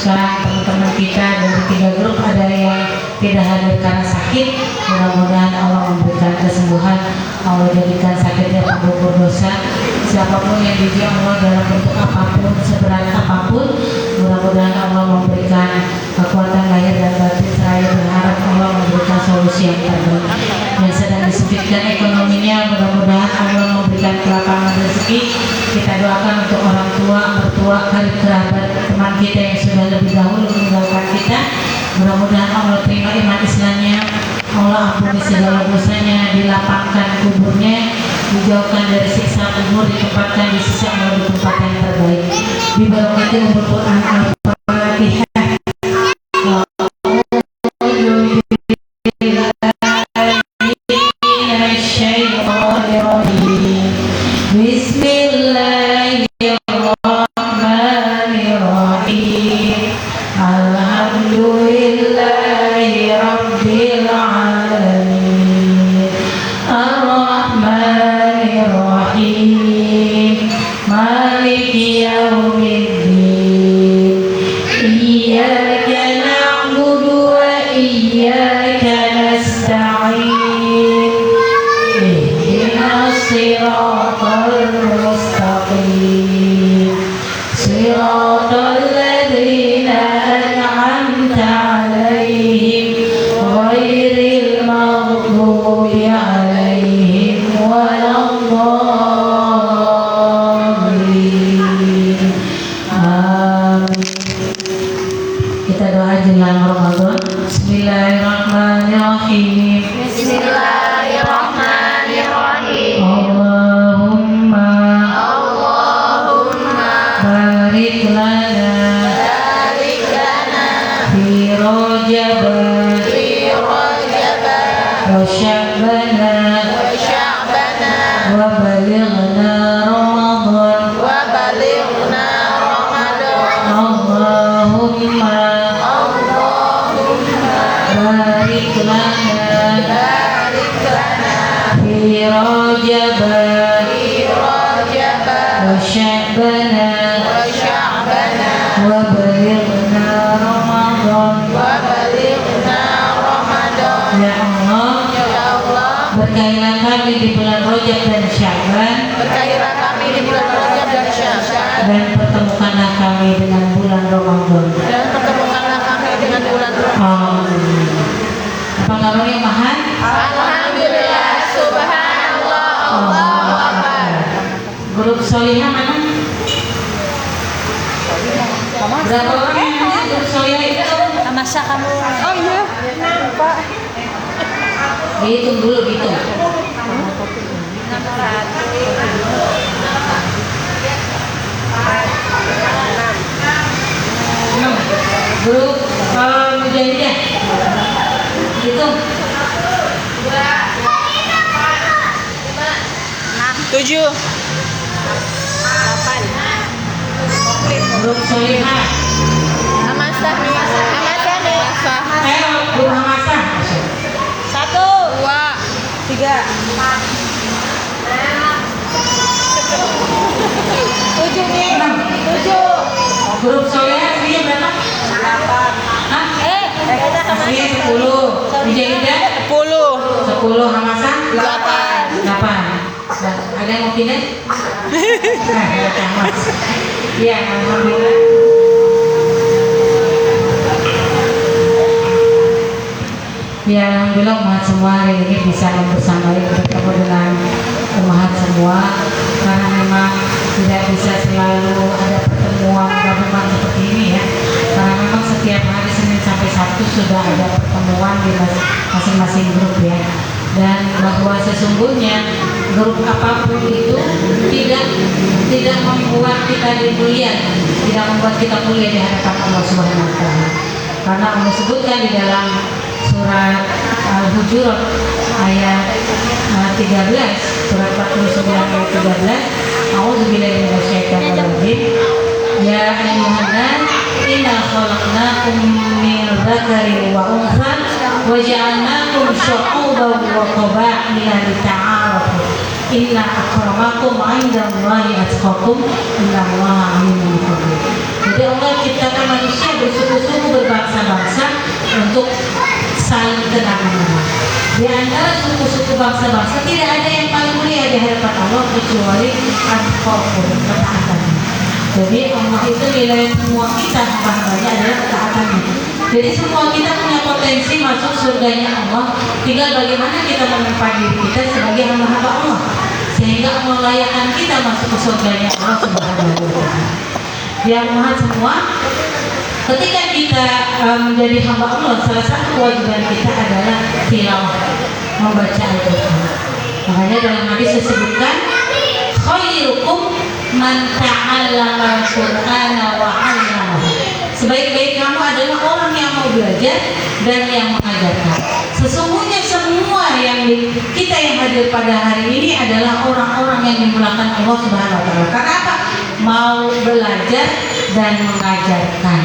khususkan teman-teman kita dari 3 grup, ada yang tidak hadir karena sakit. Mudah-mudahan Allah memberikan kesembuhan, Allah jadikan sakitnya penggugur dosa. Siapapun yang diuji Allah dalam bentuk apapun, seberat apapun, mudah-mudahan Allah memberikan kekuatan lahir dan batin. Saya berharap Allah memberikan solusi yang terbaik. Yang sedang disempitkan ekonominya, mudah-mudahan Allah memberikan kelapangan rezeki. Kita doakan untuk orang tua, mertua, karib kerabat, teman kita yang sudah lebih dahulu meninggalkan kita. Mudah-mudahan Allah terima iman Islamnya, Allah ampuni segala dosanya, dilapangkan kuburnya, dijauhkan dari siksa kubur, ditempatkan di sisi Allah di tempat yang terbaik. Diberkati umur Quran Al-Fatihah. Dan pertemukanlah kami dengan bulan Ramadan. Apa kabarnya Mahan? Alhamdulillah, subhanallah, Allahu akbar. Grup Solihah mana? Berapa orang yang ada grup Solihah itu? Masa kamu? Oh iya, Pak. Dihitung dulu, dihitung. Grup Mujahidiyah itu 7 8 grup Solihah Hamasah nih. Ayo grup Hamasah 1 2 3 7 nih. 7 grup Solihah dia berapa? 8 Aslinya 10, Mujahidiyah 10, Hamasah 8. Ada yang mau pindah? Iya, alhamdulillah. Ya, alhamdulillah umat semua hari ini bisa membersamai bertemu dengan umat semua, karena memang tidak bisa selalu ada pertemuan gabungan seperti ini ya. Karena memang setiap hari Senin sampai Sabtu sudah ada pertemuan di masing-masing grup ya. Dan bahwa sesungguhnya grup apapun itu tidak membuat kita dimuliakan, tidak membuat kita mulia di hadapan Allah Subhanahu wa taala. Karena Allah sebutkan di dalam surat Al-Hujurat ayat 13, surat 49 ayat 13, A'udzubillahi minasyaitonir rajim. Ya ayyuhan nas inna khalaqnakum min dzakarin wa untha wa ja'alnakum syu'uban wa qaba'ila lita'arafu. Inna akramakum 'indallahi atqakum, innallaha 'alimun khabir. Jadi Allah ciptakan manusia bersuku saling kenal-mengenal. Di antara suku-suku bangsa-bangsa tidak ada yang paling mulia di hadapan Allah kecuali atqakum, ketaatannya. Jadi Allah itu nilai semua kita hamba-hambanya adalah ketaatannya. Jadi semua kita punya potensi masuk surganya Allah. Tinggal bagaimana kita menempa diri kita sebagai hamba-hamba Allah sehingga Allah layakkan kita masuk ke surganya Allah Subhanahu wa Ta'ala. Yang Maha semua, ketika kita menjadi hamba Allah, salah satu kewajiban kita adalah tilawah, membaca Al-Quran. Makanya dalam hadis disebutkan khairukum man ta'allama al-Qur'ana wa 'allamahu. Sebaik-baik kamu adalah orang yang mau belajar dan yang mengajarkan. Sesungguhnya semua kita yang hadir pada hari ini adalah orang-orang yang dimulakan Allah Subhanahu wa Ta'ala. Karena apa? Mau belajar dan mengajarkan.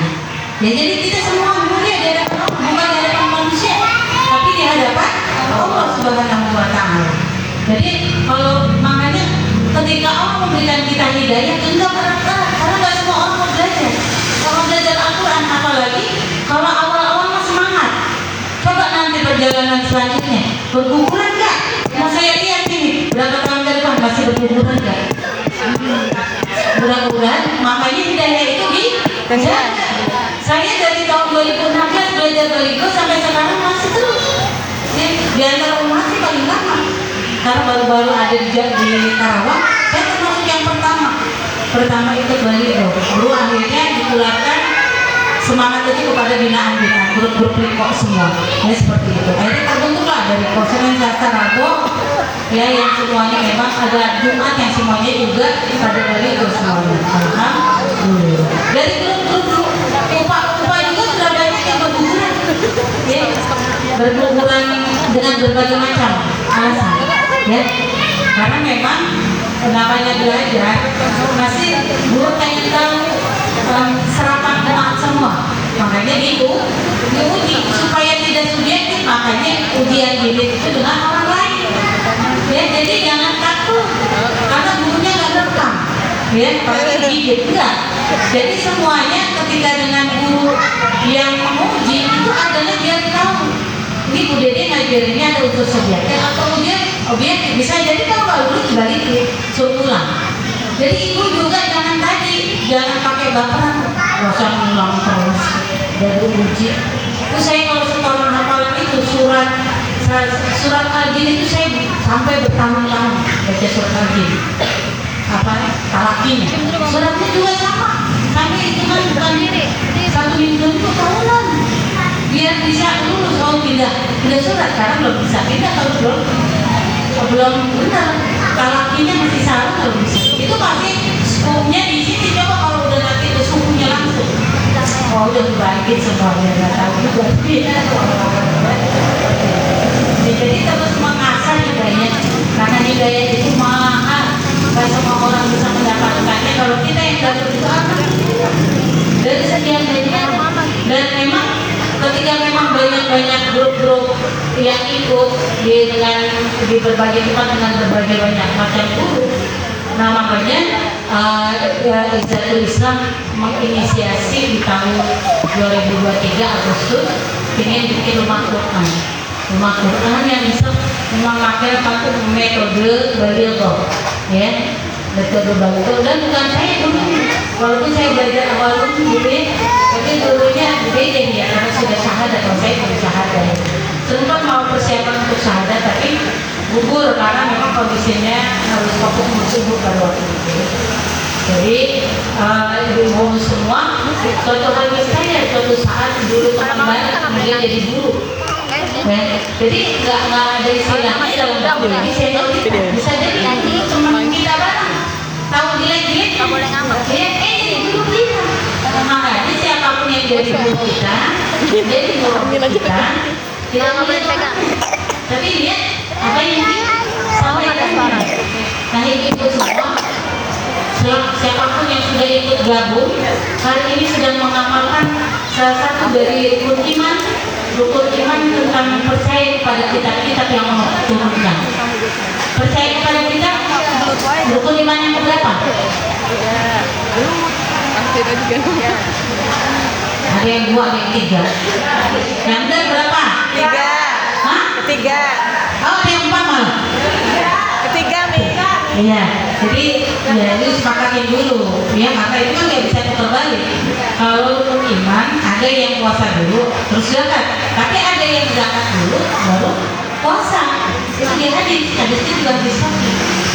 Ya, jadi kita semua mulia di hadapan Allah, bukan di hadapan manusia, tapi di hadapan Allah Subhanahu wa Ta'ala. Jadi kalau makanya ketika Allah memberikan kita hidayah, kita berat-berat karena nggak semua orang mau belajar. Kalau belajar Al-Quran, apalagi kalau awal-awal masih semangat. Coba nanti perjalanan selanjutnya berguguran nggak? Mau saya lihat ini berapa tahun ke depan masih berguguran nggak? Mudah-mudahan makanya hidayah itu dikejar. Saya dari tahun 2016 belajar baligo sampai sekarang masih terus. Di antara umat sih paling lama. Karena baru-baru ada di Karawang, saya termasuk yang pertama ikut baligo. Lalu akhirnya ditularkan semangat itu kepada binaan-binaan, grup-grup Riko semua. Ya seperti itu. Akhirnya terbentuklah dari Senin, Selasa, Rabu, ya yang semuanya memang ada Jumat yang semuanya juga pada baligo semuanya. Alhamdulillah. Dari grup-grup upah juga sudah banyak yang berguguran, ya, berguguran dengan berbagai macam alasan, ya, karena memang namanya belajar masih guru pengen tahu serapan umat semua, makanya itu diuji supaya tidak subjektif, makanya ujian diri itu dengan orang lain, ya, jadi jangan takut karena gurunya nggak rekam, ya, pakai gigit enggak. Jadi semuanya ketika dengan guru yang menguji itu adalah dia tahu ini Bu Dede ngajarinnya ada unsur subjektif atau objektif. Bisa jadi kalau nggak lulus dibalikin, suruh ulang. Jadi ibu juga jangan pakai baperan, rasa ulang terus dari uji. Itu saya kalau setoran hafalan itu surat Al-Jin itu saya sampai bertahun-tahun baca surat Al-Jin. Talakinya suratnya juga sama, sampai itu kan bukan satu minggu itu tahunan biar bisa lulus. Kalau tidak surat karena belum bisa pindah, kalau belum benar talakinya masih salah, kalau bisa itu pasti sukunya di sini. Coba kalau udah nanti itu sukunya langsung udah dibalikin semuanya, nggak tahu juga. Jadi terus mengasah hidayah, karena hidayah itu mahal. Gak semua orang bisa mendapatkannya. Kalau kita yang dapat itu apa? Dari sekian banyak. Dan memang ketika memang banyak grup-grup yang ikut di berbagai tempat dengan berbagai banyak macam guru. Nah makanya Izzatul Islam menginisiasi di tahun 2023 Agustus ingin bikin rumah Quran. Rumah Quran yang bisa memakai metode balighah, ya, metode balighah. Dan bukan saya dulu, walaupun saya belajar awal dulu, tapi dulunya beda ya, karena sudah syahadat. Kalau saya belum syahadat, sempat mau persiapan untuk syahadat tapi gugur karena memang kondisinya harus fokus bersibuk pada waktu itu. Jadi ibu-ibu semua, suatu hari saya suatu saat dulu teman banyak kemudian jadi guru. Jadi nggak ada istilahnya dalam waktu ini saya bisa jadi teman kita bareng tahu jelek-jelek jadi guru kita. Makanya siapapun yang jadi guru kita, jadi guru kita nggak boleh pegang. Tapi lihat apa yang disampaikan. Nah ibu semua, siapapun yang sudah ikut gabung hari ini sedang mengamalkan salah satu dari rukun iman tentang percaya kepada kitab-kitab yang Allah turunkan. Percaya kepada kitab, rukun iman yang berapa? Ada yang 2, ada yang 3. Yang benar berapa? Ketiga. Hah? Ketiga. Oh, ada yang 4 malah. Ketiga, Mi. Iya, jadi ya itu sepakatin dulu. Ya, maka itu kan nggak bisa putar balik. Kalau rukun iman ada yang puasa dulu, terus zakat. Tapi ada yang zakat dulu, baru puasa. Itu dia hadisnya juga bisa.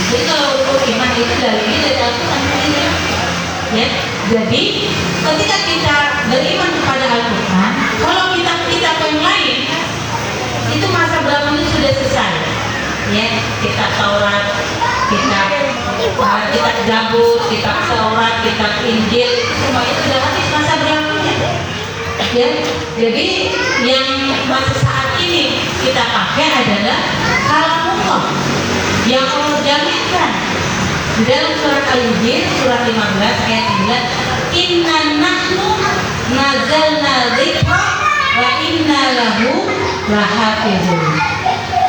Jadi kalau rukun iman itu dalilnya dari Al-Quran ini. Ya, jadi ketika kita beriman kepada Al-Quran, kalau kita yang lain itu masa berlakunya sudah selesai. Ya, kitab Taurat, kitab Zabur, kitab Taurat, kitab Injil, semuanya sudah habis masa berlakunya. Ya, jadi yang masa saat ini kita pakai adalah kalamullah yang Allah jaminkan di dalam surat Al-Injil surat 15 ayat 9, inna nahnu nazalna dzikra wa inna lahu lahafizun.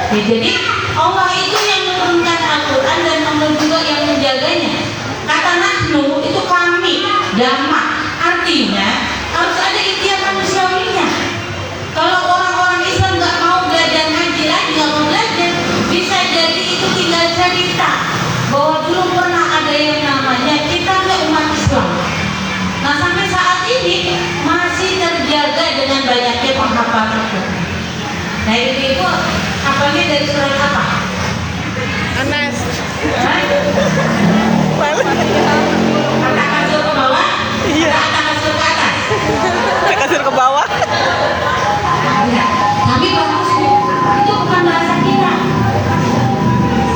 Ya, jadi Allah itu yang menurunkan Al-Quran dan Allah juga yang menjaganya. Kata nahnu itu kami, jamak, artinya harus ada ikhtiar manusiawinya. Kalau orang-orang Islam nggak mau belajar ngaji lagi, nggak mau belajar, bisa jadi itu tinggal cerita bahwa dulu pernah ada yang namanya kita nggak umat Islam. Nah sampai saat ini masih terjaga dengan banyaknya penghafal Al-Quran. Nah ibu-ibu hafalnya dari surat apa? Anas. Kata kasur ke bawah? Iya. Kata kasur ke atas? Kasur ke bawah. Ya, tapi bagus Bu. Itu bukan bahasa kita.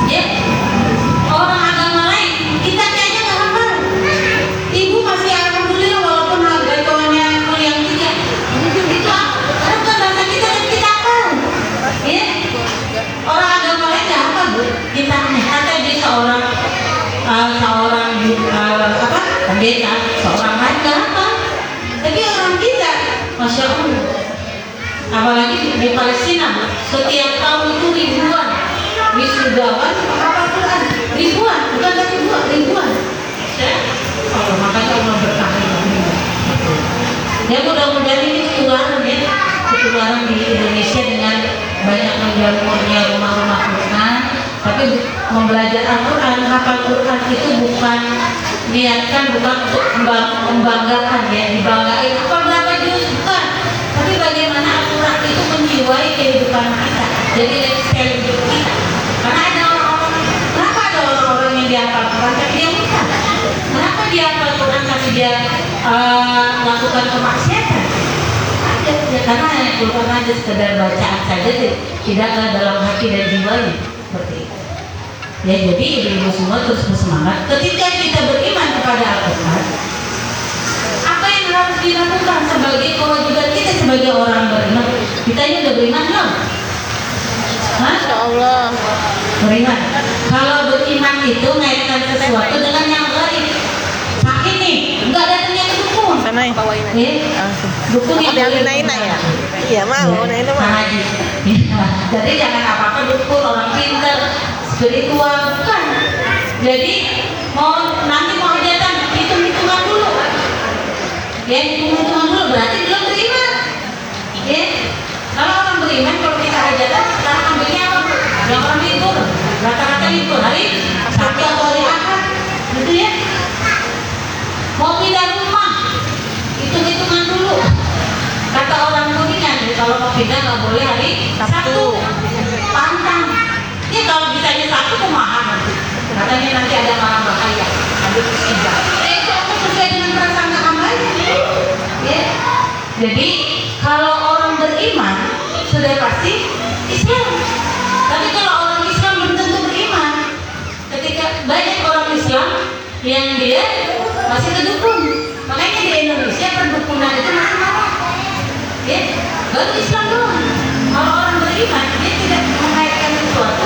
Ya, orang agama lain kita kayaknya nggak hafal. Ibu masih alhamdulillah walaupun bacanya yang 3. Itu bukan bahasa kita dan kita hafal. Ya, orang agama lain nggak hafal Bu. Kita kata dia seorang pendeta, seorang lain nggak hafal. Tapi orang kita, masya Allah. Apalagi di Palestina, setiap tahun itu ribuan wisudawan menghafal Quran, ribuan, bukan satu dua, ribuan. Oh, makanya Allah berkahi. Ya mudah-mudahan ini ketularan di Indonesia dengan banyak menjamurnya rumah-rumah Quran. Tapi membelajar Al-Quran, hafal Quran itu bukan niatkan, bukan untuk membanggakan ya, dibanggain apa berapa juz, bukan. Tapi bagaimana Al-Quran itu menjiwai kehidupan kita, jadi lifestyle hidup kita. Karena ada orang-orang, kenapa ada orang-orang yang dihafal Quran tapi dia bukan? Kenapa dia hafal Quran tapi dia melakukan kemaksiatan? Ada, ya, karena Al-Quran hanya sekedar bacaan saja, tidaklah dalam hati dan jiwanya seperti itu. Ya, jadi ibu-ibu semua terus bersemangat. Ketika kita beriman kepada Al-Quran, apa yang harus dilakukan sebagai kewajiban kita sebagai orang beriman? Kita ini udah beriman belum? Masya Allah. Beriman. Kalau beriman itu mengaitkan sesuatu dengan yang lain. Sakit nih, nggak datangnya ke dukun. Sana ya. Dukun yang boleh. ya? Iya mau, Naina mau. Jadi jangan apa-apa dukun, orang pintar, spiritual, bukan. Jadi nanti mau hajatan, hitung-hitungan dulu. Ya, hitung-hitungan dulu berarti belum beriman. Ya, kalau orang beriman, kalau kita hajatan, sekarang ambilnya apa? Yang orang libur, rata-rata libur hari Sabtu atau hari Ahad, gitu ya. Mau pindah rumah, hitung-hitungan dulu. Kata orang Kuningan, kalau mau pindah nggak boleh hari Sabtu. Pantang. Ya kalau bisanya Sabtu kumaha nanti. Katanya nanti ada malam bahaya, ada musibah. Itu aku sesuai dengan prasangka amalnya. Ya. Jadi kalau orang beriman sudah pasti Islam. Tapi kalau orang Islam belum tentu beriman. Ketika banyak orang Islam yang dia masih ke dukun. Makanya di Indonesia perdukunan itu masih marah. Ya, baru Islam doang. Kalau orang beriman dia tidak mengaitkan sesuatu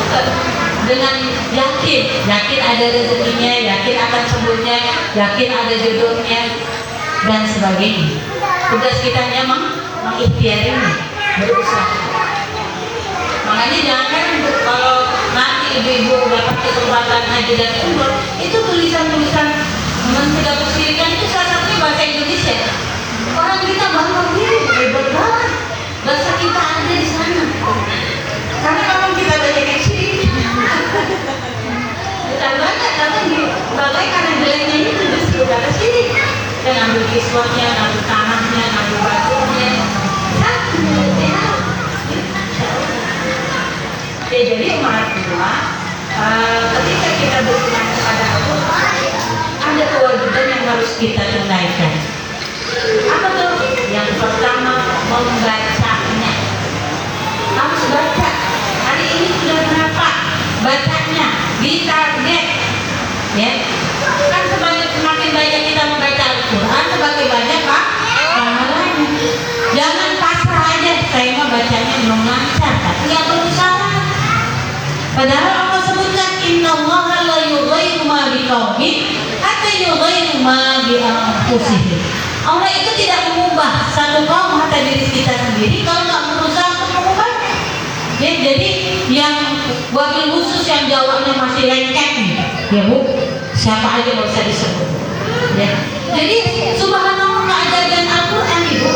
dengan yakin ada rezekinya, yakin akan sembuhnya, yakin ada jodohnya dan sebagainya. Tugas kita mengikhtiarinya, berusaha. Makanya jangan kalau nanti ibu-ibu dapat kesempatan haji dan umroh, itu tulisan-tulisan mencegah kesyirikan itu salah satunya bahasa Indonesia. Orang kita bangga, hebat banget, bahasa kita ada di sana. mahasiswanya, nabung tanahnya, nabung batunya. Ya, jadi umat tua, ketika kita beriman kepada Allah, ada kewajiban yang harus kita tunaikan. Apa tuh? Yang pertama, membacanya. Harus baca. Hari ini sudah berapa bacanya? Ditarget. Ya. Kan semakin banyak kita membaca Al-Quran, semakin banyak Pak pahalanya. Jangan pasrah aja, saya mah bacanya belum lancar, tapi nggak berusaha. Padahal Allah sebutkan innallaha la yughayyiru ma biqaumin hatta yughayyiru ma bi anfusihim. Allah itu tidak mengubah satu kaum hatta diri kita sendiri kalau nggak berusaha untuk mengubah. Ya, jadi yang wabil khusus yang jawabnya masih lengket nih, ya Bu, siapa aja nggak usah disebut. Ya, jadi subhanallah keajaiban Al-Quran Ibu.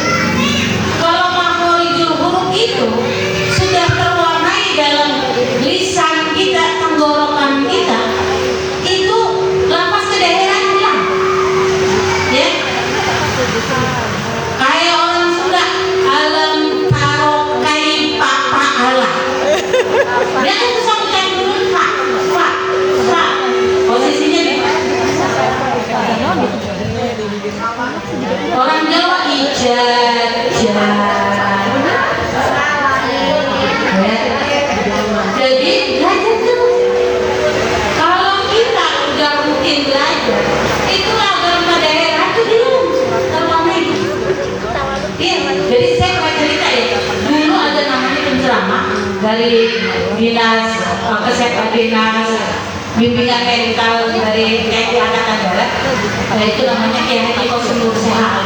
Kalau makhorijul huruf itu sudah terwarnai dalam lisan kita, tenggorokan kita, itu lapas kedaerahan hilang. Ya, kayak orang Sunda, alam taro kai papa ala. Dia kan susah ucap dulu pak, posisinya di orang Jawa ijat. Jadi belajar terus. Kalau kita udah rutin belajar, itulah agama daerah itu dulu terlama itu. Iya, jadi saya pernah cerita ya. Dulu ada namanya penceramah dari dinas kesehatan, dinas bimbingan medical dari TNI Angkatan Darat. Nah, itu namanya Kiai Haji Qasim Nur Sehat.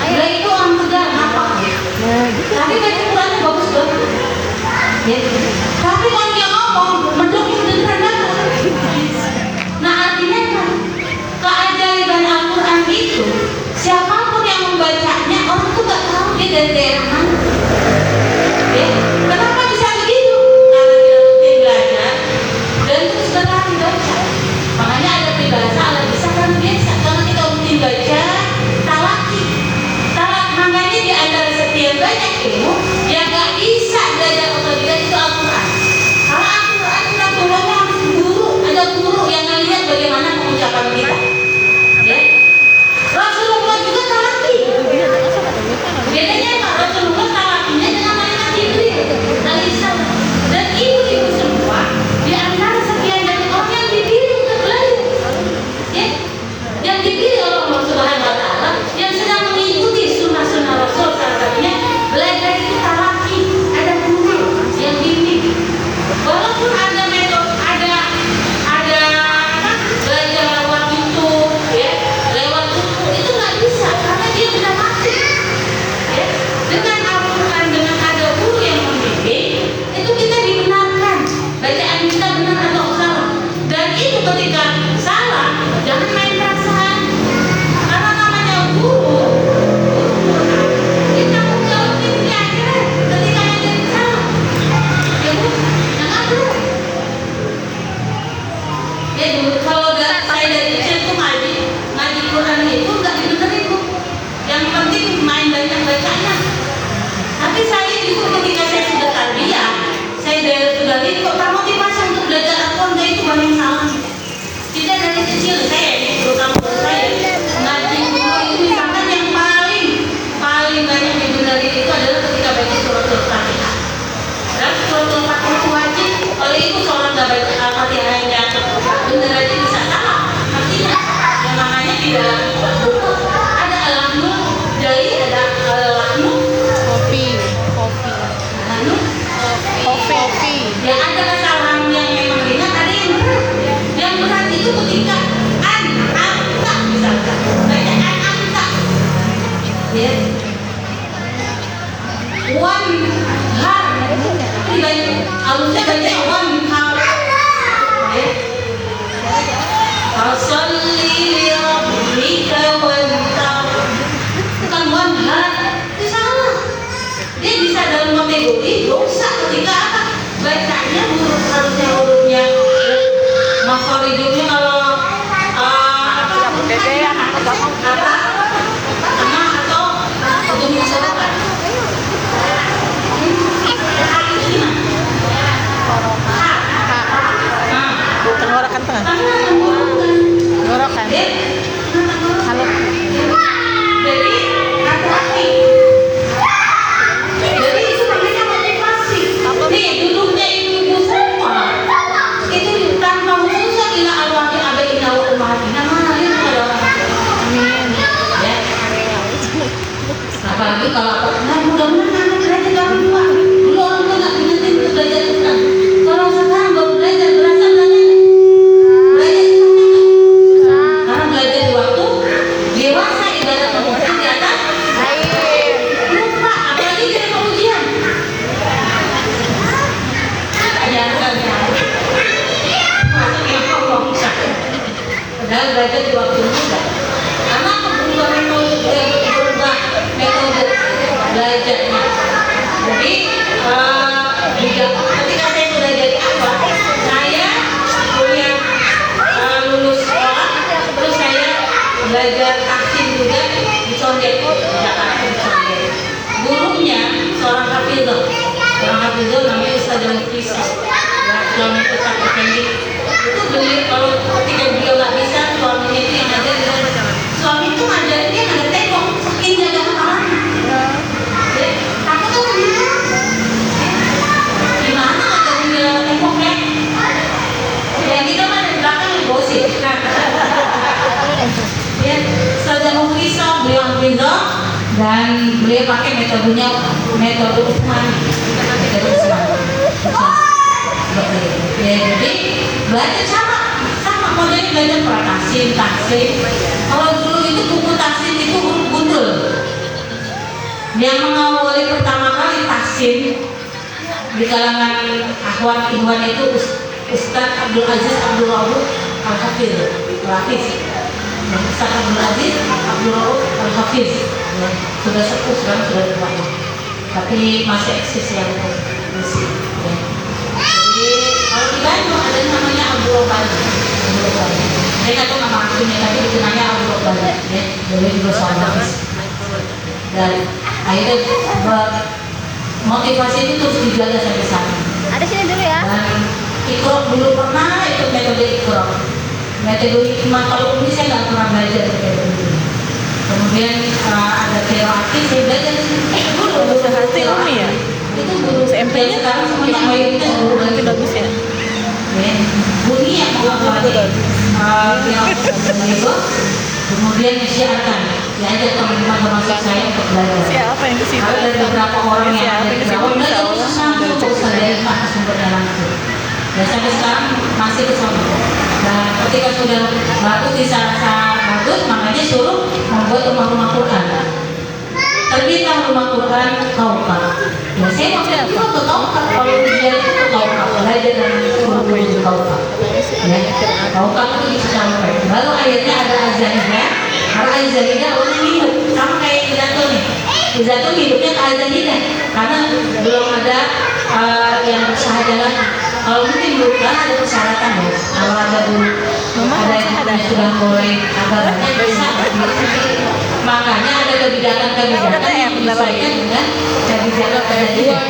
Nah, itu orang Tegal apa? Tapi baca Qurannya bagus banget. Ya. Tapi kalau dia ngomong, mendung beneran dapat. Nah, artinya kan keajaiban Al-Quran itu siapapun yang membacanya, orang tuh gak tahu dia dari daerah mana. Ya. Kenapa bisa begitu? Karena dia rutin belajar dan terus berlatih baca. Makanya ada peribahasa ala bisa kan biasa. Karena kita rutin baca, talaki. Makanya di antara sekian banyak ilmu yang gak bisa belajar otodidak itu Al-Quran. Kalau Al-Quran kita turunnya harus guru, ada guru yang ngelihat bagaimana pengucapan kita. Ya. Rasulullah juga talaki. Bedanya apa? Rasulullah talakinya dengan malaikat Jibril alaihissalam. Dan ibu-ibu semua di antara sekian banyak orang yang dipilih untuk belajar. Ya. Yang dipilih oleh Allah Subhanahu wa Ta'ala yang sedang mengikuti sunnah-sunnah Rasul, salah satunya belajar itu talaki, ada guru yang bimbing. Walaupun ada metode, ada belajar lewat YouTube, ya, lewat buku, itu nggak bisa karena dia sudah mati. Ya, dengan Al-Quran, dengan ada guru yang membimbing, itu kita dibenarkan bacaan kita benar atau salah. Dan itu ketika salah, jangan main perasaan. Karena namanya guru, kita mau jawab ini akhirat ketika ada yang salah. Ya Bu, jangan dulu. Ya Bu, kalau saya dari kecil tuh ngaji Quran itu nggak dibenerin Bu. Yang penting main banyak bacanya. Tapi saya juga ketika saya sudah tarbiyah, saya sudah lihat kok termotivasi untuk belajar Al-Quran itu banyak salah. Kita dari kecil saya, terutama saya ngaji dulu itu misalkan yang paling banyak dibenerin itu adalah ketika baca suratul Fatihah. Dan suratul Fatihah itu wajib. Kalau itu seorang nggak baca Al-Fatihah yang bener aja bisa salah. Artinya yang namanya tidak buku. Ada al-lahnul jali, ada al-lahnul kopi. Yang ada kesalahan yang memang ringan, ada yang berat. Yang berat itu ketika an-anta misalkan baca an-anta. Ya. One har. Dibaca harusnya baca one har. Ya. Fasalli li rabbika wanhar. Bukan one har. Itu salah. Dia bisa dalam kategori dosa ketika apa? Bacanya harusnya hurufnya makhorijulnya kalau apa? kalau apa, nah mudah-mudahan anak belajar orang tua. Dulu orang tua nggak ingetin untuk belajar Quran. Kalau sekarang baru belajar, berasa belajar. Belajar itu karena belajar di waktu dewasa ibarat memutar di atas lupa, apalagi di dalam ujian. Padahal belajar di waktu muda. Karena aku berubah metode belajarnya. Jadi ketika saya sudah jadi apa, saya kuliah lulus sekolah, terus saya belajar taksim juga di Condet, Jakarta di Condet. Gurunya seorang hafidhah namanya Ustaz Muflis. Suami itu sakit pendek. Itu beliau kalau ketika beliau nggak bisa, suaminya itu yang ngajar dengan suami itu ngajar dia nggak ada tembok, saking jaga kepala. Aku tuh gimana ngajarin dia tembok ya? Yang kita kan di belakang gosip. Ya, Ustaz Muflis beliau hafidhah dan beliau pakai metode Utsmani. Ya, jadi belajar sama modelnya belajar praktasin, taksin. Kalau dulu itu buku taksin itu huruf gundul. Yang mengawali pertama kali taksin di kalangan akhwat ikhwan itu Ustaz Abdul Aziz Abdul Rauf Al-Hafiz. Ustaz Abdul Aziz Abdul Rauf Al-Hafiz. Ya, sudah sepuh sekarang sudah tua. Tapi masih eksis yang masih. Ya. Kalau di Bandung ada namanya Abu Robani. Saya nggak tahu nama aslinya, tapi dikenalnya Abu Robani. Ya, beliau juga seorang dan akhirnya motivasi itu terus dijaga sampai saat ini. Ada sini dulu ya. Dan Iqra dulu pernah ikut metode Iqra. Metode hikmah kalau ini saya nggak pernah belajar metode ini. Kemudian ada teori saya belajar dulu. Hati Umi ya. Itu guru SMP-nya sekarang semuanya mayoritas guru berarti bagus ya. Bunyi yang mengawali itu kemudian disiarkan diajak teman-teman termasuk saya untuk belajar. Siapa yang ke situ? Ada beberapa orang yang ada di bawah belajar Insya terus Allah. langsung dari sumbernya langsung. Dan sampai sekarang masih ke sana. Dan ketika sudah bagus dirasa bagus, makanya suruh membuat rumah-rumah Quran. Terbitlah rumah Quran Kaukab. Ya saya waktu itu ke Kaukab, kalau dia itu ke Kaukab belajar dan guru-guru Kaukab. Ya, Kaukab itu bisa sampai. Lalu akhirnya ada Azanidah. Karena Azanidah orang hidup sama kayak Izatul nih. Izatul hidupnya ke Azanidah karena belum ada yang bersahaja lagi. Kalau mungkin dulu kan ada persyaratan ya. Kalau ada dulu ada yang sudah mulai agamanya bisa. Makanya ada kebijakan-kebijakan yang menyesuaikan dengan kebijakan Azanidah.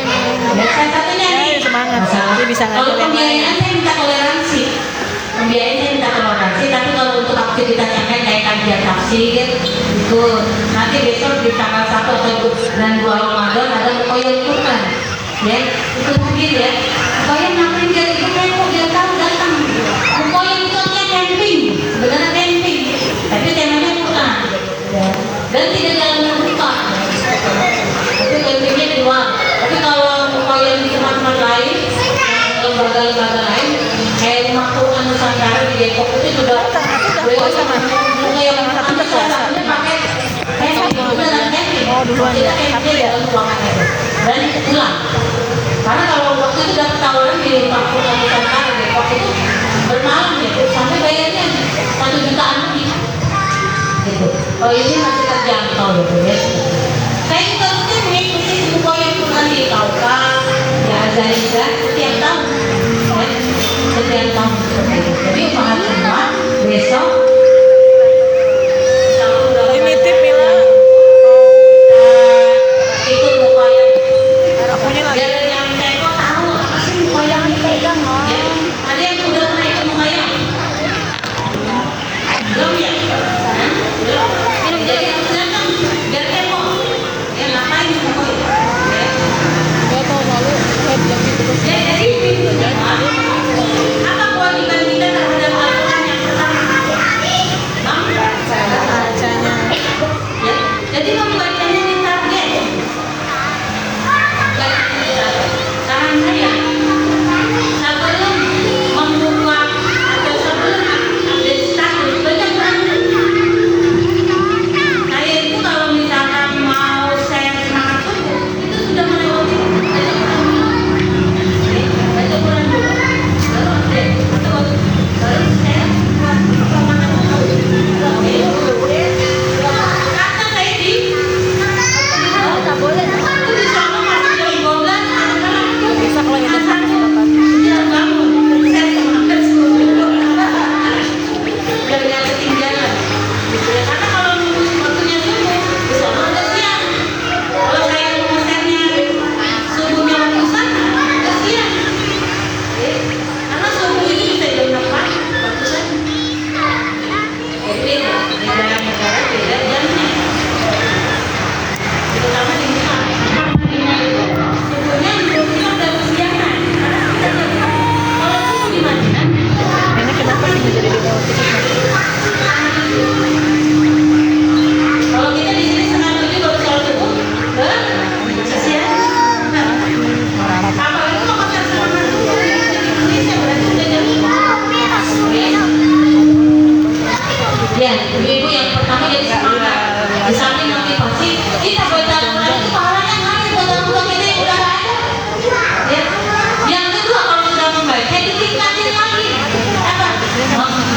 Ya, salah satunya nih. Semangat. Masalah. Bisa Kalau pembiayaan saya minta toleransi. Pembiayaannya minta toleransi, tapi kalau untuk aktivitas yang lain kayak kajian tafsir itu nanti besok di tanggal 1 atau bulan 2 Ramadan ada mukoyal Quran. Ya, itu hadir ya. Mukoyal ngapain dia itu kok dia tahu datang. Mukoyal itu artinya camping, sebenarnya camping, tapi temanya Quran. Ya. Dan tidak dalam terbuka. Tapi campingnya di luar. Tapi kalau mukoyal di tempat-tempat lain, lembaga-lembaga lain kayak rumah Quran Nusantara di Depok itu sudah puasa kan? yang pakai duluan ya. tapi dalam ruangan itu dan pulang karena kalau waktu itu dapat tawaran di rumah Quran Nusantara di Depok itu bermalam ya sampai bayarnya 1 jutaan lebih gitu. Oh ini masih terjangkau gitu ya. Saya juga rutin mengikuti buku yang Quran di Kaukab ya Azanidah setiap tahun ya. Setiap tahun seperti itu. Jadi usaha semua besok Limited Mila. ikut mukayam. Akunya lagi. Biar yang teko tahu apa sih mukayam dipegang loh. Ada yang udah pernah ikut mukayam? Belum ya? Belum. Jadi harus datang biar teko.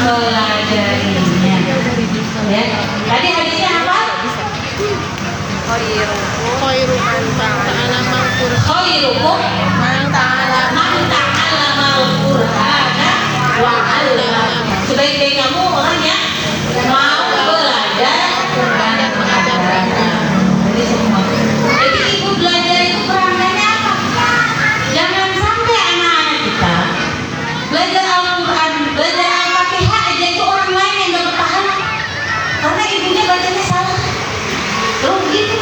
mempelajarinya. Ya, tadi hadisnya apa? Khairukum man ta'allama al-Qur'an. Khairukum Man ta'allama man ta'allama al-Qur'ana wa 'allama. Sebaik-baik kamu orang yang mau belajar Al-Qur'an dan mengajarkannya. Jadi semua. Jadi ibu belajar itu perannya apa? Jangan sampai anak-anak kita belajar Al-Qur'an, belajar Al-Fatihah aja itu orang lain yang dapat pahala. Karena ibunya bacanya salah. Terus gitu.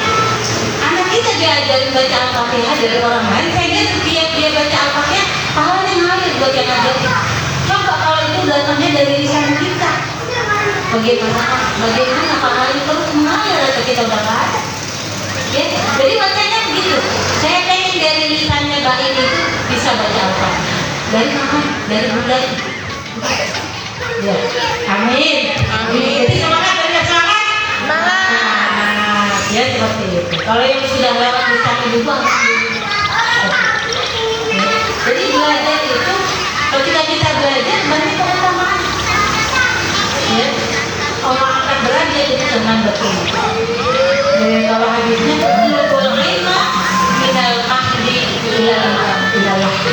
Anak kita diajarin baca Al-Fatihah dari orang lain, sehingga setiap dia baca Al-Fatihah pahalanya ngalir buat yang ngajarin. Coba kalau itu datangnya dari lisan kita, bagaimana pahalanya terus mengalir atau kita udah nggak ada. Ya, jadi bacanya begitu. Saya pengen dari lisannya Mbak ini itu bisa baca Al-Fatihah. Dari mana? Dari bulan. Ya, amin. Amin. Jadi semangat, semangat. Nah, ya seperti itu. Kalau yang sudah lewat lisan ibu jadi belajar itu, ketika kita belajar berarti keutamaan. Ya, Allah akan belajar itu dengan betul. Kalau hadisnya kulul ilma minal mahdi ilal lahdi.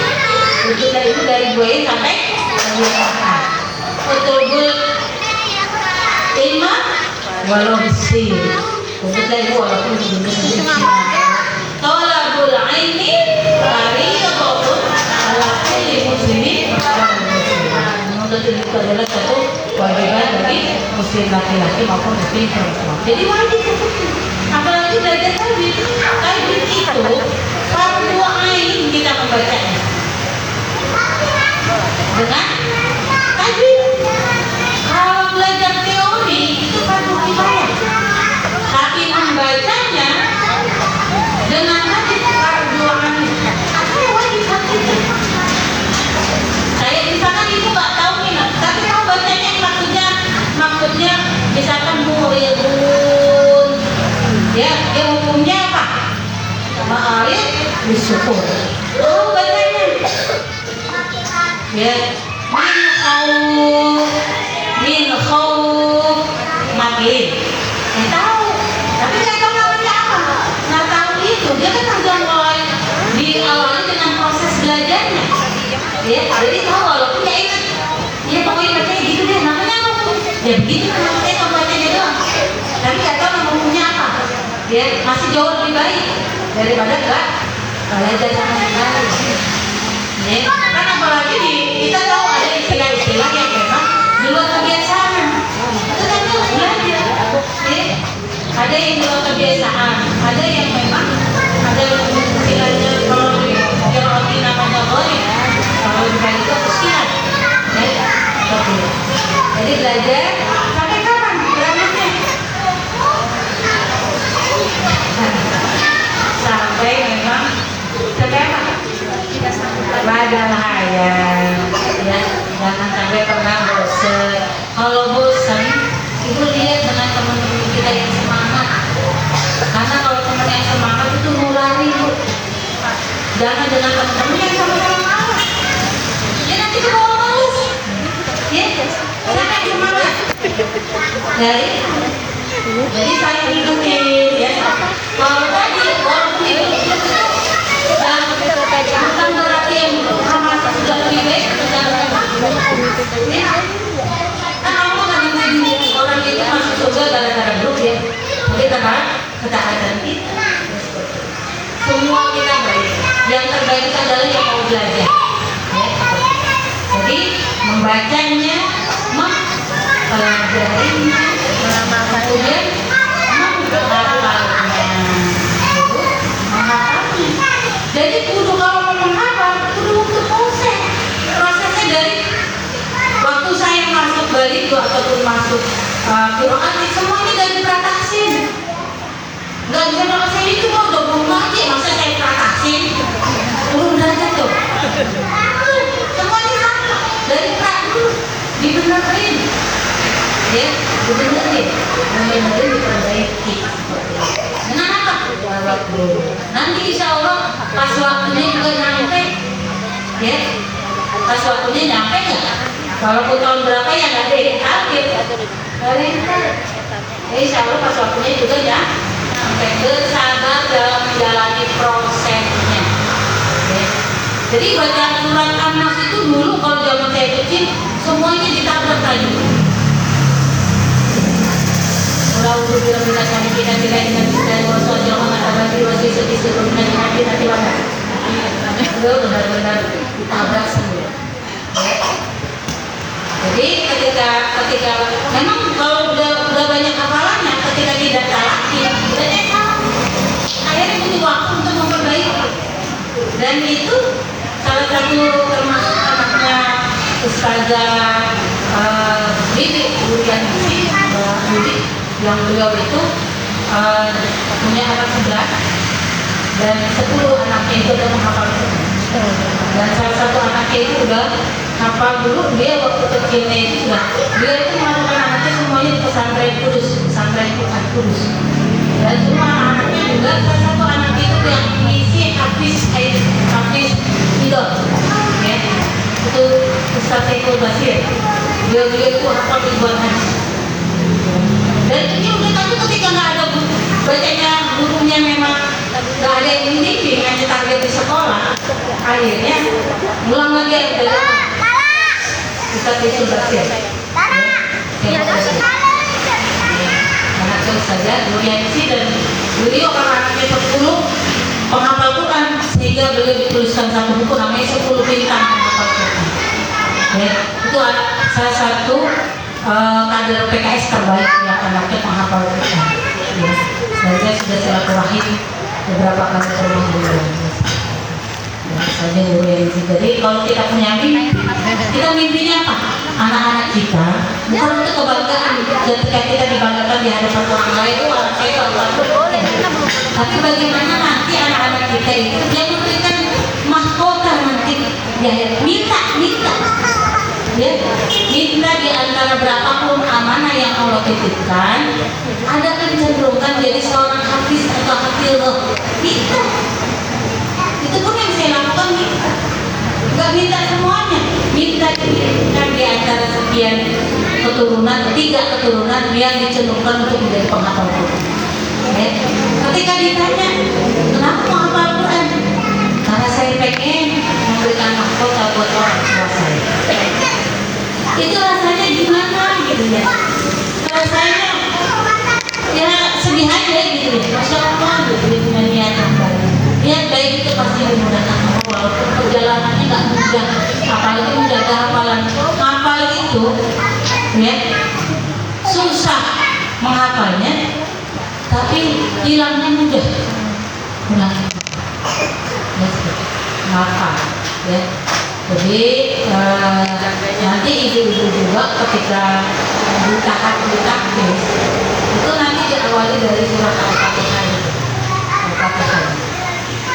Itu dari buaya sampai kebiasaan. Betul ilma walau bisir. Untuk dari walaupun benar-benar talabul ilmi fariidatun ala kulli muslimin. Menuntut ilmu itu adalah satu kewajiban bagi muslim laki-laki maupun muslim perempuan. Jadi wajib itu. Apalagi belajar tajwid. Tajwid itu fardu ain kita membacanya. Dengan tajwid. Kalau belajar teori itu fardu kifayah. Tapi membacanya dengan hati fardu ain. Artinya wajib itu. Saya misalkan ibu nggak tahu minat, tapi kamu bacanya maksudnya misalkan muridun, ya hukumnya apa? Ma'arif bisyukur. Kamu bacanya, ya min khawf makin. Tahu, tapi nggak tahu namanya apa. Nggak tahu itu, dia kan sudah mulai diawali dengan proses belajarnya. Ya, jadi tahu walaupun nggak ingat. Ya pokoknya bacanya gitu deh, namanya apa? Ya begitu namanya, kamu bacanya doang. Tapi nggak tahu nama hukumnya apa. Ya masih jauh lebih baik daripada nggak belajar sama sekali. Ya, kan apalagi kita tahu ada istilah-istilah yang memang di luar kebiasaan. Itu kan harus belajar. Ya, ada yang di luar kebiasaan, ada yang memang ada istilahnya kalau di namanya boleh. Kalau bukan itu kesian. Ya, seperti itu. Jadi belajar sampai kapan? Belajarnya sampai memang sampai apa? Belajar ya, jangan sampai pernah bosan. Kalau bosan, ibu lihat dengan teman-teman kita yang semangat. Karena kalau teman yang semangat itu nulari bu. Jangan dengan teman-teman yang sama-sama malas. Ya nanti kebawa malas. Ya, siapa yang semangat? Jadi saya ingetin ya. Kalau tadi walaupun itu dan bukan berarti yang sama sudah lebih baik sudah ya. Kan Allah kan orang itu masuk surga gara-gara grup ya. Mungkin karena ketaatan kita. Semua kita baik. Yang terbaik itu adalah yang mau belajar. Ya. Jadi membacanya, mempelajarinya, kemudian menghafalnya. Jadi kudu kalau mau menghafal, kudu waktu proses. Prosesnya dari waktu saya masuk balik ataupun masuk Quran, semuanya dari prakteksin. Gak bisa prakteksin itu mau 20 aja, masa saya prakteksin? Turun derajat tuh. Semuanya sama, dari praktek dibenerin. Ya, dibenerin, diperbaiki. Dengan apa? Waktu. Nanti insya Allah pas waktunya juga nyampe, ya. Pas waktunya nyampe nggak? Walaupun tahun berapa ya nggak ada yang target, nggak ada yang target. Insya Allah pas waktunya juga ya sampai bersabar dalam menjalani prosesnya. Ya. Jadi baca surat An-Nas itu dulu kalau zaman saya kecil semuanya ditabrak tadi. Udah bilang kita tidak benar-benar ditabrak semua. Jadi ketika memang kalau udah banyak hafalannya, ketika tidak talakin, akhirnya butuh waktu untuk memperbaiki. Dan itu salah satu termasuk anaknya Ustazah Bibi Durian Budi, yang beliau itu punya anak 11 dan 10 anaknya itu udah menghafal. Dan salah satu anaknya itu udah hafal dulu, dia waktu kecilnya itu dia itu melakukan anaknya semuanya di pesantren Quran Kudus. Dan semua anaknya juga salah satu anak itu yang mengisi Hafiz Idol, ya, itu Ustaz Saiful Basir. Dia itu hafal ribuan hadis. Dan ini udah tapi ketika nggak ada bacanya gurunya memang nggak ada yang membimbing, hanya target di sekolah, akhirnya ulang lagi dari Ustaz Saiful Basir. Anak terus saja Duriansi dan beliau karena anaknya 10 penghafal Quran, sehingga beliau dituliskan satu buku namanya 10 bintang penghafal Quran. Ya, itu salah satu kader PKS terbaik yang anaknya menghafal Quran. Ya. Dan saya sudah silaturahim beberapa kali ke rumah beliau. Ya, saja Duriansi. Jadi kalau kita punya mimpi, kita mimpinya apa? Anak-anak kita bukan untuk kebanggaan ketika kita dibanggakan di hadapan orang lain, itu anak saya tapi bagaimana nanti anak-anak kita itu dia memberikan mahkota nanti ya, minta ya, minta di antara berapapun amanah yang Allah titipkan, ada kecenderungan jadi seorang hafiz atau hafizah. Itu pun yang saya lakukan, nggak minta semuanya, minta di antara sekian keturunan, 3 keturunan yang dicenderungkan untuk menjadi penghafal Quran. Ya. Ketika ditanya kenapa menghafal Quran, karena saya pengen memberikan mahkota buat orang tua saya. Itu rasanya gimana gitu ya? Rasanya ya sedih aja gitu ya. Masya Allah gitu ya, dengan niat yang baik. Niat baik itu pasti dimudahkan Allah, walaupun perjalanannya nggak mudah. Apalagi menjaga hafalan. Hafal itu ya susah menghafalnya, tapi hilangnya mudah. Hafal ya. Jadi nanti ibu-ibu juga ketika ditahan ditaktis itu nanti diawali dari surat Al-Fatihah.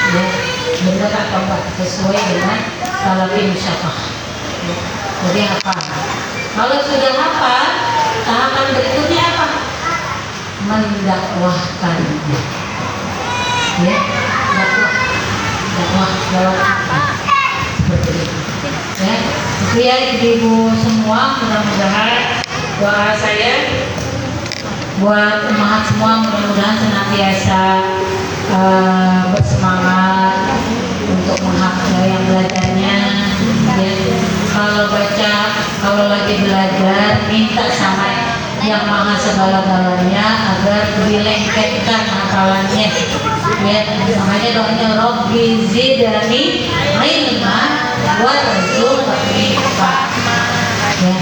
Ya, benar atau enggak sesuai dengan talaqin syafah. Ya. Jadi hafal. Kalau sudah hafal, tahapan berikutnya apa? Mendakwahkannya. Ya, dakwah seperti itu. Ya, itu ya ibu-ibu semua, mudah-mudahan doa saya buat umat semua mudah-mudahan senantiasa bersemangat untuk menghafal yang belajarnya. Ya, kalau baca, kalau lagi belajar minta sama yang maha segala-galanya agar dilengketkan hafalannya. Ya, makanya doanya Rabbi zidni ilma warzuqni fahma. Ya,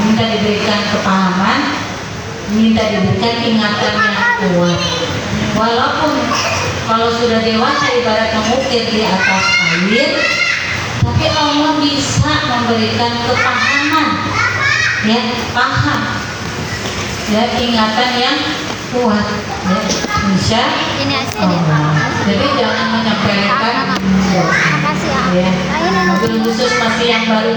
minta diberikan kepahaman, minta diberikan ingatan yang kuat. Walaupun kalau sudah dewasa ibarat mengukir di atas air, tapi Allah bisa memberikan kepahaman, ya, paham, ya, ingatan yang kuat, ya, insya Allah. Jadi jangan menyepelekan, ya. Mobil khusus masih yang baru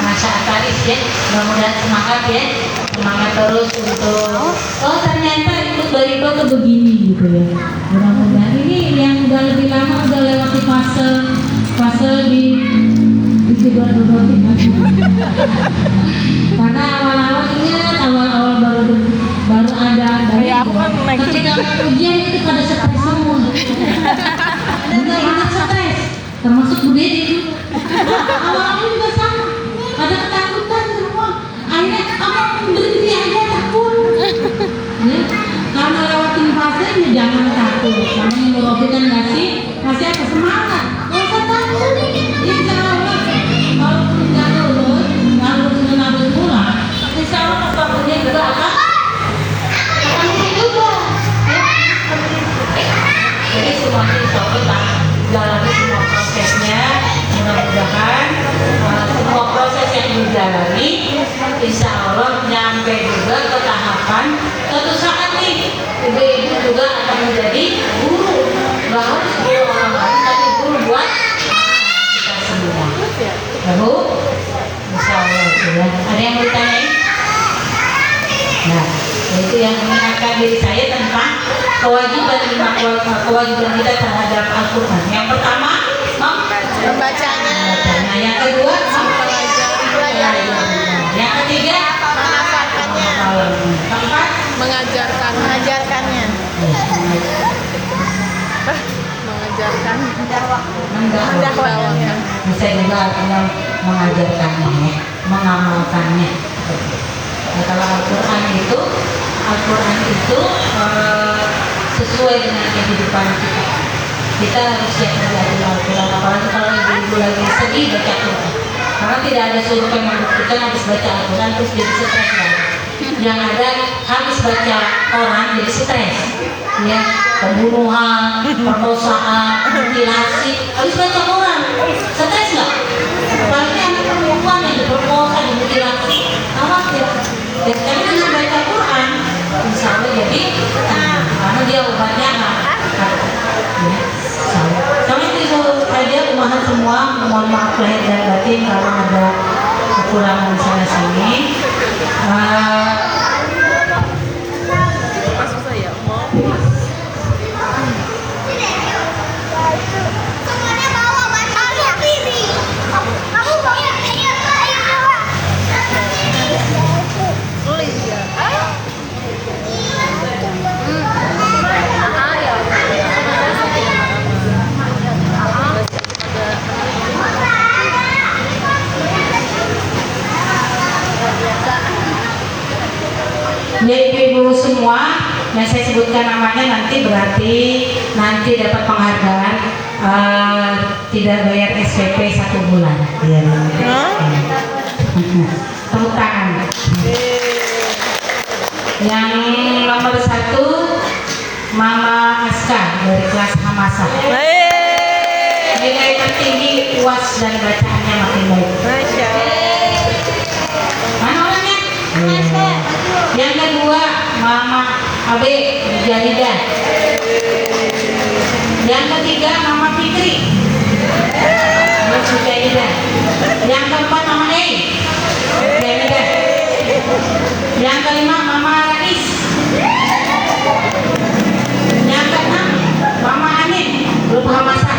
masa Ataris ya, mudah-mudahan semangat ya, semangat terus untuk ternyata ikut barido tuh begini gitu ya. Mudah-mudahan ini yang udah lebih lama udah lewati fase di didot-dodotin karena awal-awal ingat awal-awal baru ada Kayak aku kan naik ketika ujian itu pada stres semua benar-benar stres termasuk Bu Dede itu awal-awal juga sama ada ketakutan semua akhirnya kamu berhenti aja takut ya karena lewatin fase ya jangan takut kamu yang Robi kan ngasih apa semangat nggak usah takut insya Allah kalau nggak lulus nggak lulus pulang insya Allah kemudian juga akan lulus juga ya. Jadi semuanya insya Allah jalani semua prosesnya mudah-mudahan semua proses yang dijalani insya Allah nyampe juga ke tahapan suatu saat nih ibu-ibu juga akan menjadi guru nggak harus guru orang lain tapi guru buat kita semua ya Bu insya Allah ya. Ada yang mau ditanyain? Nah itu yang mengingatkan diri saya tentang kewajiban kita terhadap Al-Quran. Yang pertama Membacanya. yang kedua Mempelajarinya. yang ketiga Menghafalkannya. keempat Mengajarkannya. Mengajarkan. mendakwakan. Bisa juga artinya mengajarkannya ya, mengamalkannya. Nah, kalau Al-Quran itu sesuai dengan kehidupan kita. Kita harus siap belajar Al-Quran, apalagi kalau ibu-ibu lagi sedih baca Al-Quran. Karena tidak ada survei yang membuktikan habis baca Al-Quran terus jadi stres lagi. Yang ada habis baca Quran jadi stres, ya pembunuhan, perkosaan, mutilasi. Habis baca Quran, stres nggak? Apalagi anak perempuan yang diperkosa, dimutilasi, khawatir. Dan kami dengan baca Quran, insya Allah jadi karena dia obatnya kami itu saja umahan semua, mohon maaf lahir dan batin kalau ada kekurangan sana sini. Jadi ibu semua yang saya sebutkan namanya nanti berarti nanti dapat penghargaan tidak bayar SPP 1 bulan. Iya. Tepuk tangan. Yang nomor 1 Mama Aska dari kelas Hamasa. Nilai tertinggi UAS dan bacaannya makin baik. Mana orangnya? Yang kedua Mama Abe Jaridah. Yang ketiga Mama Fitri Jaridah. Yang keempat Mama Jaridah. Yang kelima Mama Rais. Yang keenam Mama Anin grup Hamasa.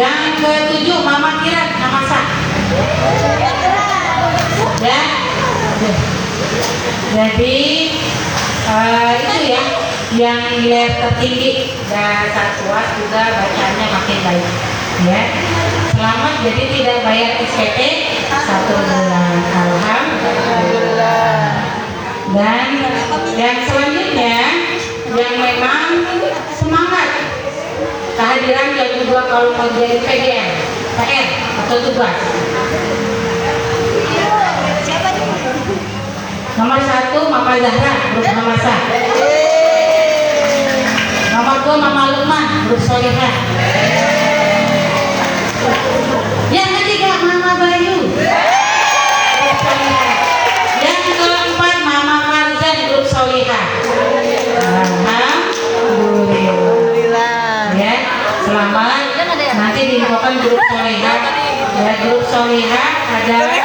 Yang ketujuh Mama Kirat Hamasa. Ya. Jadi itu ya yang nilai tertinggi dan UAS juga bacaannya makin baik ya. Selamat, jadi tidak bayar SPP 1 bulan. Alhamdulillah. Dan yang selanjutnya yang memang semangat kehadiran yang kedua kalau mau jadi PGM, PR atau tugas. Nomor 1 Mama Zahra grup Hamasa. Nomor 2 Mama Lukman grup Solihah. Yang ketiga Mama Bayu grup Solihah. Yang keempat Mama Marzan grup Solihah. Alhamdulillah. Ya, selamat. Nanti diinfokan grup Solihah. Ya, grup Solihah ada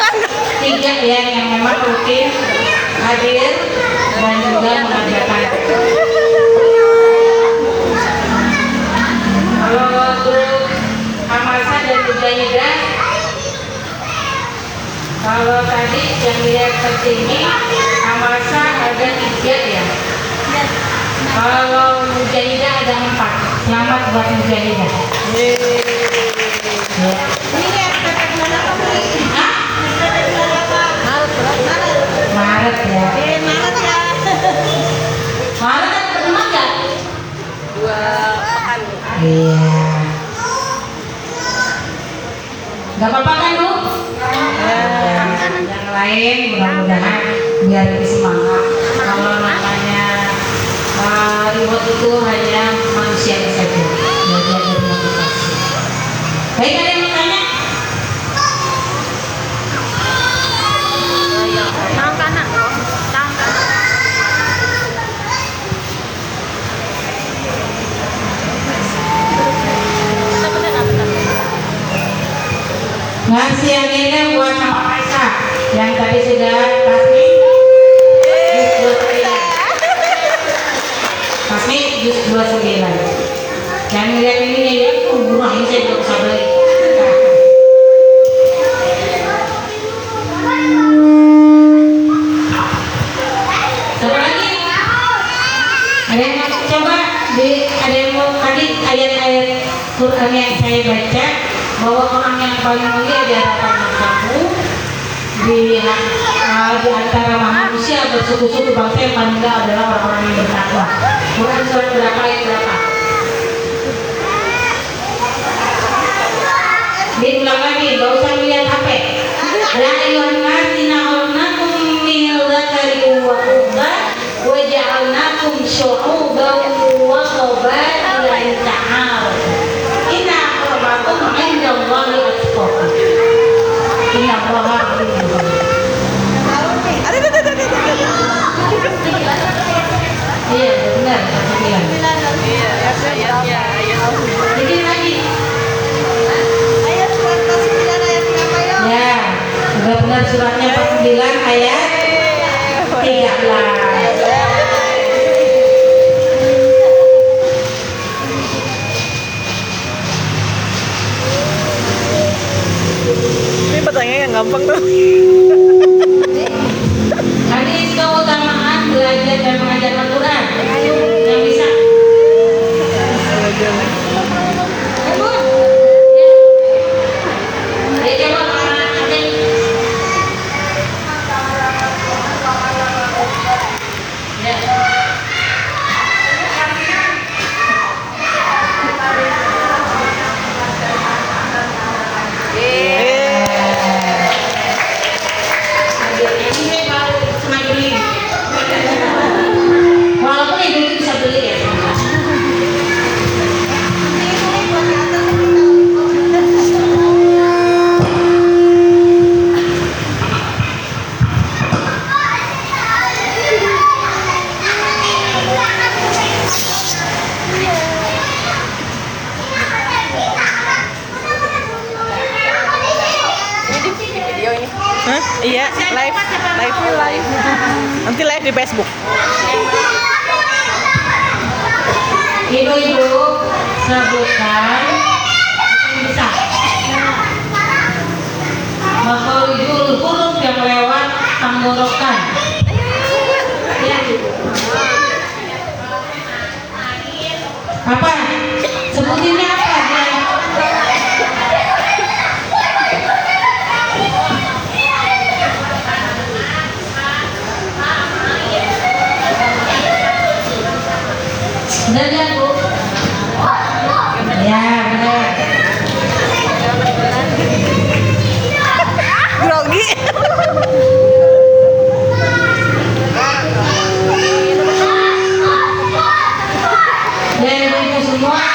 3 ya yang memang rutin hadir dan juga mengajarkan. Kalau grup Hamasa dan Mujahidah yang tertinggi Amasa ada 3 ya. Kalau Mujahidah ada 4. Selamat buat Mujahidah. Ya. Ini ya, pepet mana kamu? Hah? Pepet bulan apa? Maret, Maret. Maret ya. Maret ya. Maret kan ketemu nggak? 2 pekan. Iya. Gak apa-apa kan Bu? Yang lain mudah-mudahan biar lebih semangat. Kalau namanya reward itu hanya manusia saja. Biar dia bermotivasi. Baik, ada yang mau tanya? Tangan kanan, bro. Tangan kanan. Ngasih agenda buat Mama Kaisa yang tadi sudah Tasmi jus 29. Jangan lihat ini ya, buruh ini saya belum sabar. Coba lagi. Ada yang mau coba ada yang mau tadi ayat-ayat Quran yang saya baca bahwa orang yang paling mulia di hadapan kamu di antara manusia bersuku-suku bangsa yang paling mulia adalah orang-orang yang bertakwa. Quran surat berapa ayat berapa? Diulang lagi, gak usah lihat HP. La ayuhan nasi na'alnakum minal zakari wa unsa wa ja'alnakum syu'uban wa qabaila lita'arafu. Inna akramakum 'indallahi atqakum. Inna Allaha 'alimun. Iya, benar, aku bilang. Iya, ayatnya, ayat. Jadi lagi. Ayat surat 9 ayat berapa ya? Ya, sudah benar suratnya 49 ayat 13. Ini pertanyaan yang gampang tuh. Hadis keutamaan belajar dan mengajar Al-Quran. Yang bisa. Ayo coba ada. Walaupun ibu itu bisa beli ya. Video ini. Hah? Iya, live. Live. Nanti live di Facebook. Ibu-ibu sebutkan bisa makhlukul huruf yang lewat tenggorokan. Ya. Apa? Sebutinnya apa dia? Benar kan Bu? Ya benar. Grogi. Dan ibu semua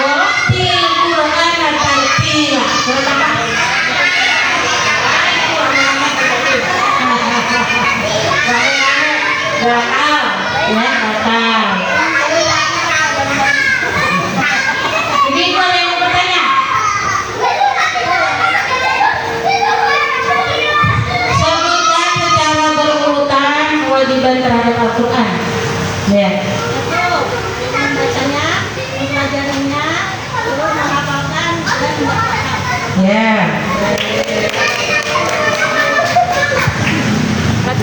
Warattil Qur'ana tartila. Surat apa? Batal. Ya batal. Jadi itu ada yang mau bertanya? Sebutkan secara berurutan kewajiban terhadap Al-Quran. Ya. Membacanya, mempelajarinya, terus menghafalkan dan membacakan. Ya.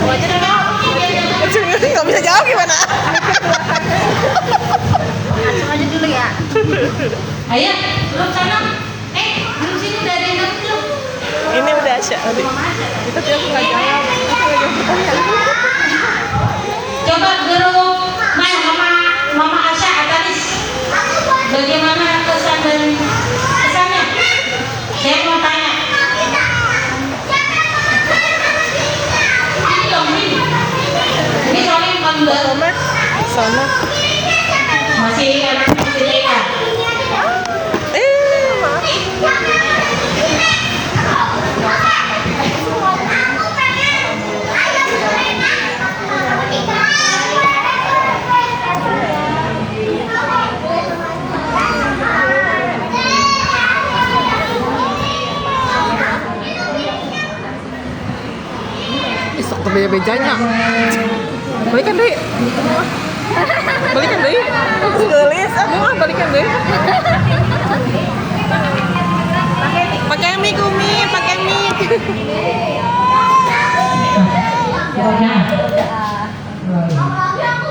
langsung aja deh. Nggak bisa jawab gimana? Langsung aja dulu ya. Ayo, belum sana. Belum sini udah ada yang dapet belum? Ini udah Asya tadi. Kita tidak nggak jawab. Coba guru Mama Asya Ataris. Bagaimana kesan dan kesannya? Saya mau tanya. Ini dong ini. Ini soalnya yang paling baru. Sama. Masih anak masih TK. Maaf. Isok beja-bejanya. Balikan deh. Balikan deh. Gelis, aku mah balikan deh. Pakai mic Umi, pakai mic. Pokoknya.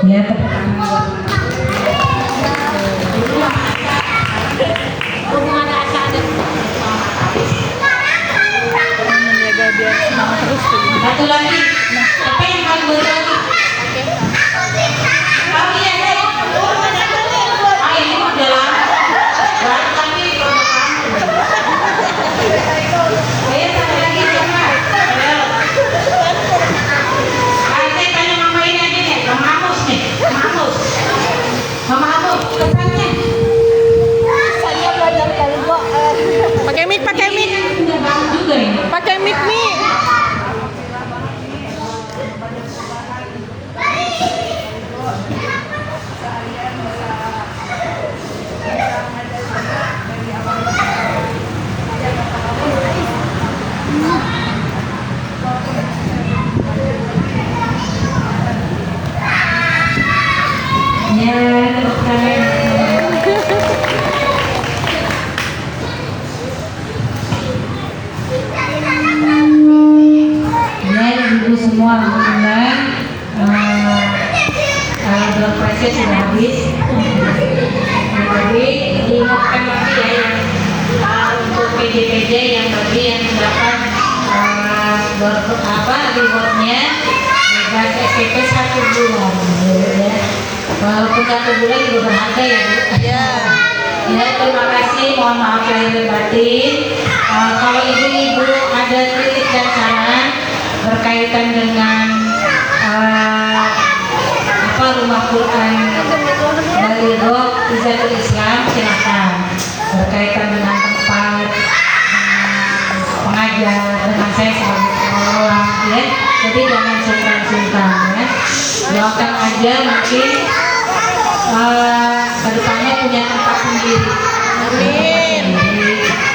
Ya, hubungan Asya ada Menjaga biar semangat terus. satu lagi. Apa yang paling baru lagi? Oh iya, saya. Ah, ini udah lama. Baru tapi produk kamu. Ayo satu lagi siapa? Ayo. Saya tanya mama ini aja nih, Mama Amus nih, Mama Amus. Mama Amus, kesannya? Saya belajar kalbo. Pakai mic, pakai mic. Udah bagus juga ini. Pakai mic nih. Ya, tepuk tangan. Ya, ibu semua alhamdulillah. Blood pressure sudah habis. Jadi diingatkan lagi ya yang untuk PJ-PJ yang tadi yang dapat rewardnya bebas SPP 1 bulan ya. Walaupun 1 bulan juga berharga ya Bu. Ya. Ya, terima kasih, mohon maaf lahir dan batin. Kalau ibu-ibu ada kritik dan saran berkaitan dengan rumah Quran dari Roh Izzattul Islam, silahkan berkaitan dengan tempat pengajar dengan saya sebagai pengelola ya. Jadi jangan sungkan-sungkan ya. Doakan aja mungkin kedepannya punya tempat sendiri. Amin.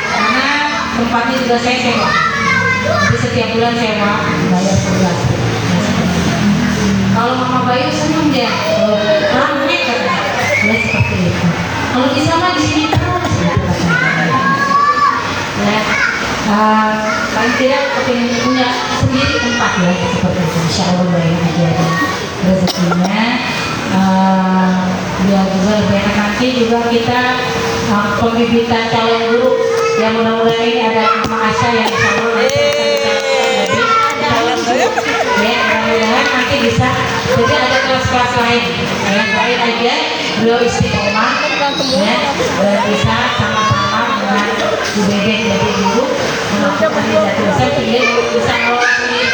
Karena tempatnya juga saya sewa. Jadi setiap bulan sewa bayar per bulan. Kalau Mama Bayu senang dia, rame katanya, ya seperti itu. Kalau bisa mah di sini terus. Ya, paling tidak kepingin punya sendiri tempat ya seperti itu. Insya Allah doain aja ada rezekinya. Biar juga lebih enak nanti juga kita pembibitan calon guru yang mudah-mudahan ini ada Mama Asya yang insya Allah ya, mudah-mudahan nanti bisa. Jadi ada kelas-kelas lain yang lain aja beliau istiqomah ya, dan bisa sama-sama dengan Bu Dede jadi guru melakukan Izzattul Islam sehingga bisa ngelola sendiri.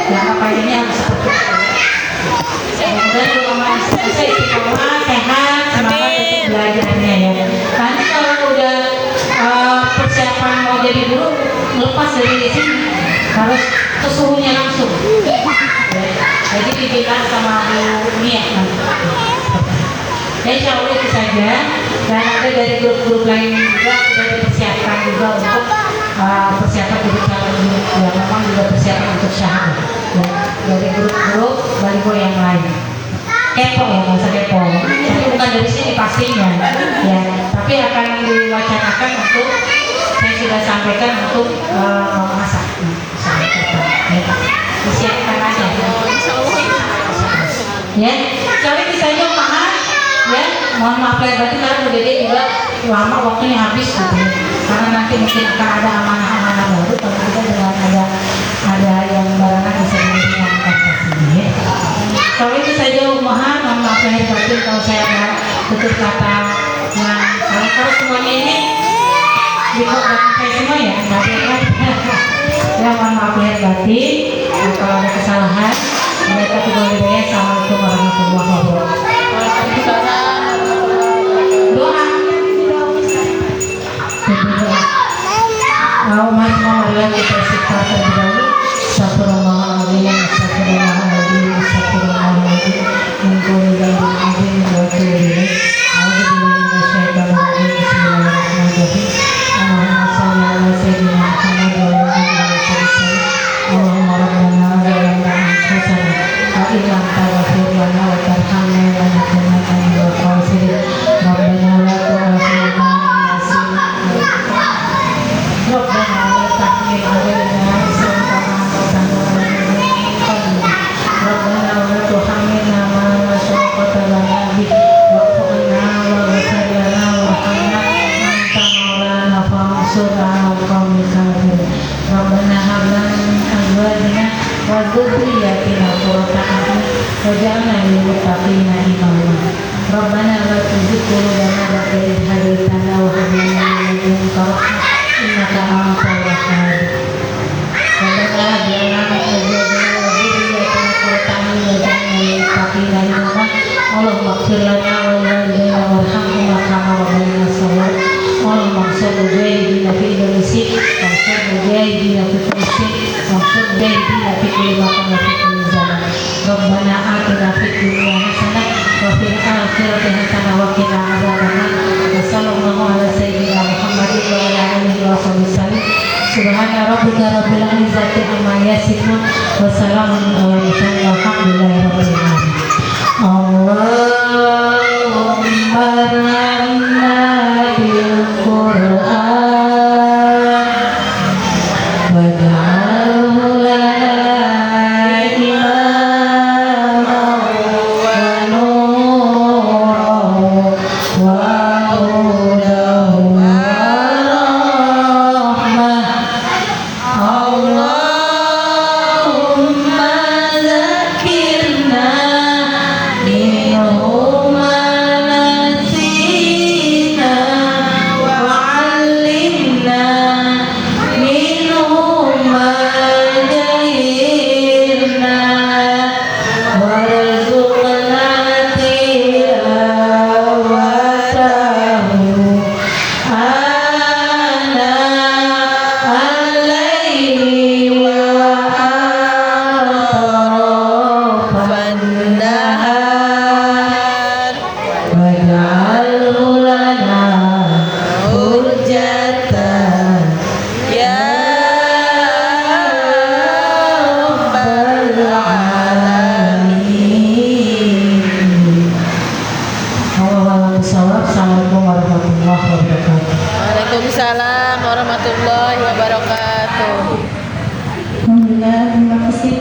Yang apa ini harus seperti itu. Semoga Mama Asya istiqomah, sehat, semangat untuk belajarnya ya. Nanti kalau udah persiapan mau jadi guru, lepas dari sini harus ke suhunya langsung. Jadi dibilang sama Bu Mia nanti. Ya insya Allah itu saja. Dan ada dari grup-grup lain juga sudah dipersiapkan juga untuk persiapan untuk calon guru yang memang juga persiapan untuk syahadat. Ya, dari grup-grup baliho yang lain. Kepo ya, nggak usah kepo. Tapi bukan dari sini pastinya. Ya, tapi akan diwacanakan untuk saya sudah sampaikan untuk memasak. Ya, disiapkan aja. mohon maaf lahir batin karena Bu Dede juga lama waktunya habis gitu. Karena nanti mungkin akan ada amanah-amanah baru kalau kita dengan ada yang barangnya bisa diringankan pastinya ya. Kalau itu saja mohon maaf lahir batin kalau saya ada tutur kata yang kalau semuanya ini dipakai semua ya, nggak ada yang lain. Ya mohon maaf lahir batin. Kalau ada kesalahan, mereka juga boleh. Assalamualaikum warahmatullahi wabarakatuh. Waalaikumsalam. Doa. Allahumma marilah kita istighfar terlebih dahulu. Astagfirullahaladzim, astagfirullahaladzim, astagfirullahaladzim. Min kulli dhanbin adzim wa atubu ilaih. A'udzubillahi minasyaitonir rajim. Bismillahirrahmanirrahim. Allahumma shalli ala sayyidina Muhammad wa ala alihi wasallam. Allahumma rabbana zalamna anfusana wa in lam taghfir lana wa tarhamna lanakunanna minal khasirin. Rabbana la tu'akhidhna in nasina Rabbana la tahmil 'alaina isran kama hamaltahu 'ala alladziina min qablina. Rabbana wa la tuhammilna ma la taqata lana bihi wa'fu 'anna waghfir lana warhamna anta maulana fansurna 'alal qaumil kafirin. Rabbana hab lana min azwajina wa dhurriyyatina qurrata a'yun waj'alna lil muttaqina imama. Rabbana la tuzigh qulubana ba'da idh hadaytana wa hab lana min ladunka rahmah innaka antal wahhab. Rabbana hab lana min azwajina wa dhurriyyatina qurrata a'yun waj'alna lil muttaqina imama. Allahumma ighfir lana wa liwalidayna warhamhuma kama rabbayana shaghira. Allahumma ighfir mujahidina fi Indonesia, ighfir mujahidina fi Palestina, ighfir mujahidina fi kulli makan wa fi kulli zaman. Rabbana atina fid dunya hasanah wa fil akhirati hasanah wa qina adzabannar. Wa sallallahu ala sayyidina Muhammadin wa ala alihi wa sahbihi. Subhana rabbika rabbil izzati amma yasifun wa salamun ala mursalin walhamdulillahi rabbil alamin. Allahumma arhamna bil Qur'an waj'alhu lana imaman wa nuran wa hudan wa rahmah. Allahumma zakirna minhu ma nasina wa 'allimna minhu ma jahilna warzuqna tilawatahu ana al-laili wa atrafan nahar waj'alhu lana hujjatan ya rabbal alamin. Assalamualaikum warahmatullahi wabarakatuh. Waalaikumsalam warahmatullahi wabarakatuh. Alhamdulillah, terima kasih